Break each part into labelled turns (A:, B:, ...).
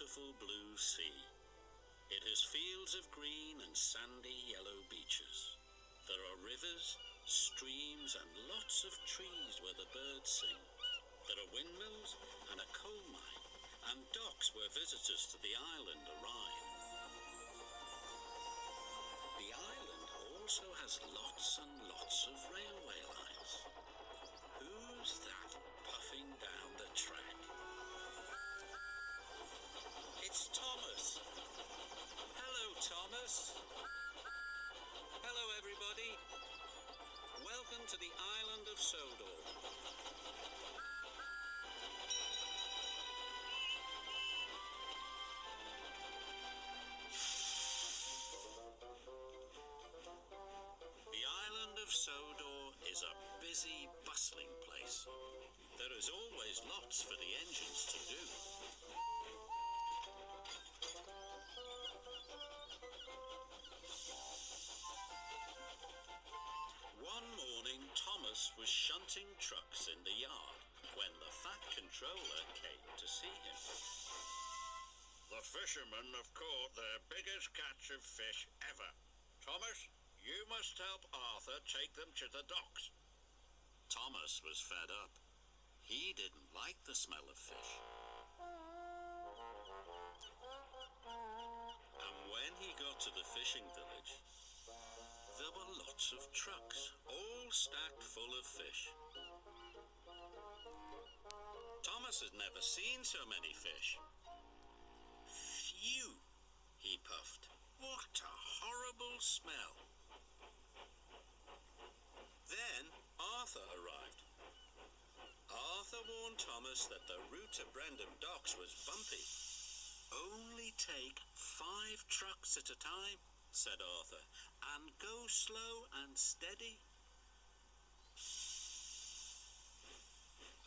A: beautiful blue sea. It has fields of green and sandy yellow beaches. There are rivers, streams, and lots of trees where the birds sing. There are windmills and a coal mine, and docks where visitors to the island arrive. The island also has lots and lots of railway lines. Who's that puffing down the track? It's Thomas. Hello, Thomas. Hello, everybody. Welcome to the island of Sodor. The island of Sodor is a busy, bustling place. There is always lots for the engines to do. One morning, Thomas was shunting trucks in the yard when the Fat Controller came to see him. The fishermen have caught their biggest catch of fish ever. Thomas, you must help Arthur take them to the docks. Thomas was fed up. He didn't like the smell of fish. And when he got to the fishing village, there were lots of trucks, all stacked full of fish. Thomas had never seen so many fish. Phew, he puffed. What a horrible smell. Then Arthur arrived. Arthur warned Thomas that the route to Brendam Docks was bumpy. Only take 5 trucks at a time, said Arthur, and go slow and steady.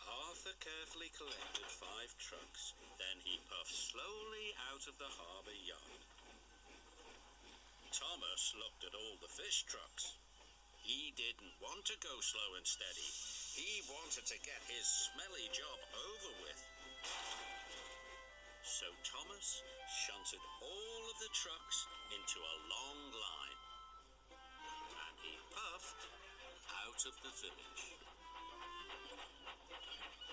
A: Arthur carefully collected 5 trucks. Then he puffed slowly out of the harbour yard. Thomas looked at all the fish trucks. He didn't want to go slow and steady. He wanted to get his smelly job over with. So Thomas shunted all of the trucks into a long line. And he puffed out of the village.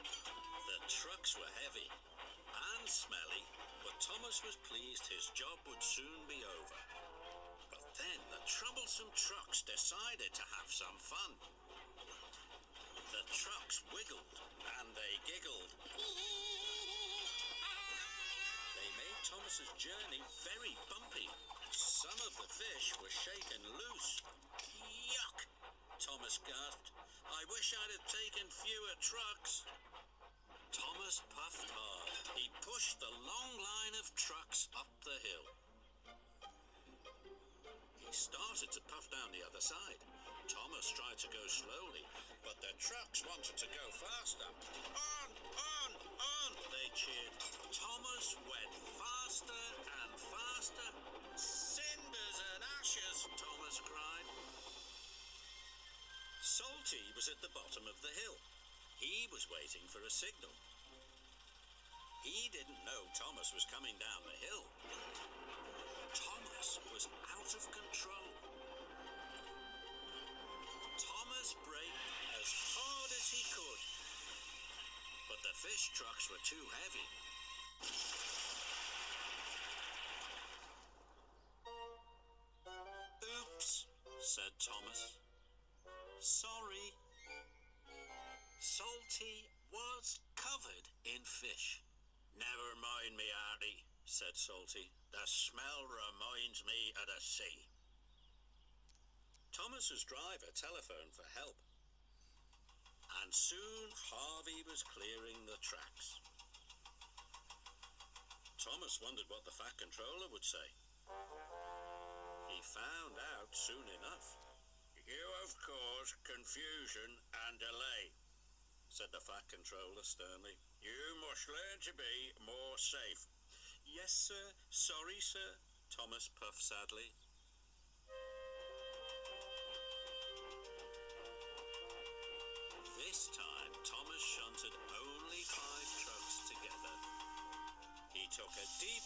A: The trucks were heavy and smelly, but Thomas was pleased his job would soon be over. But then the troublesome trucks decided to have some fun. The trucks wiggled and they giggled. They made Thomas's journey very bumpy. Some of the fish were shaken loose. Yuck! Thomas gasped. I wish I'd have taken fewer trucks. Thomas puffed hard. He pushed the long line of trucks up the hill. He started to puff down the other side. Thomas tried to go slowly, but the trucks wanted to go faster. On, on, on, they cheered. Thomas went faster and faster. Cinders and ashes, Thomas cried. Salty was at the bottom of the hill. He was waiting for a signal. He didn't know Thomas was coming down the hill. Thomas was out of control. Thomas braked as hard as he could, but the fish trucks were too heavy. Oops, said Thomas. Sorry. Salty was covered in fish. Never mind me, Artie, said Salty. The smell reminds me of the sea. Thomas's driver telephoned for help. And soon Harvey was clearing the tracks. Thomas wondered what the Fat Controller would say. He found out soon enough. You have caused confusion and delay, said the Fat Controller sternly. You must learn to be more safe. Yes, sir. Sorry, sir, Thomas puffed sadly. This time, Thomas shunted only 5 trucks together. He took a deep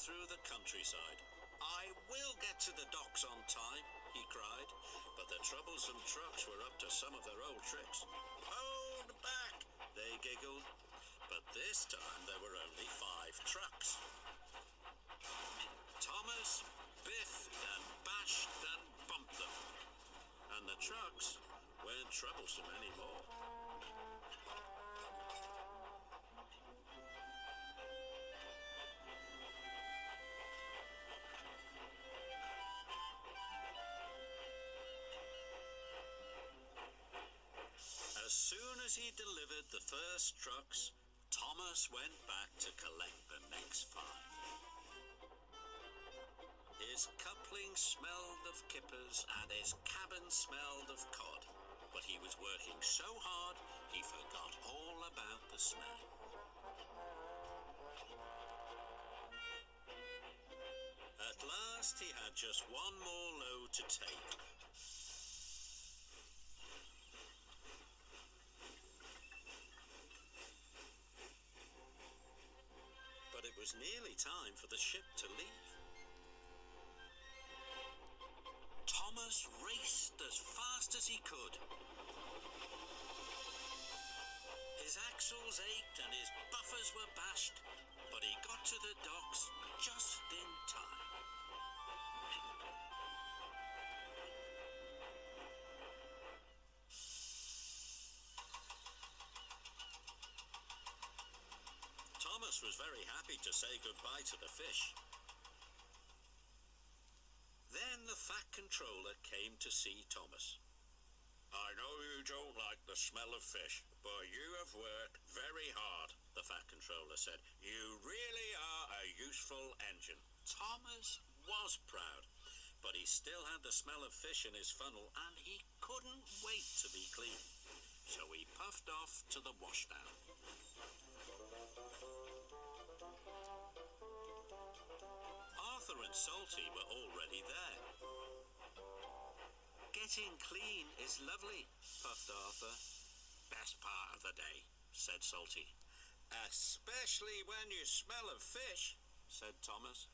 A: through the countryside. "I will get to the docks on time," he cried, but the troublesome trucks were up to some of their old tricks. "Hold back," they giggled, but this time there were only 5 trucks. Thomas biffed and bashed and bumped them, and the trucks weren't troublesome anymore. As soon as he delivered the first trucks, Thomas went back to collect the next 5. His coupling smelled of kippers and his cabin smelled of cod, but he was working so hard he forgot all about the smell. At last he had just one more load to take. But it was nearly time for the ship to leave. Thomas raced as fast as he could. His axles ached and his buffers were bashed, but he got to the docks just in time. Thomas was very happy to say goodbye to the fish. Then the Fat Controller came to see Thomas. "I know you don't like the smell of fish, but you have worked very hard," the Fat Controller said. "You really are a useful engine." Thomas was proud, but he still had the smell of fish in his funnel, and he couldn't wait to be clean. So he puffed off to the washdown. Arthur and Salty were already there. "Getting clean is lovely," puffed Arthur. "Best part of the day," said Salty. "Especially when you smell of fish," said Thomas.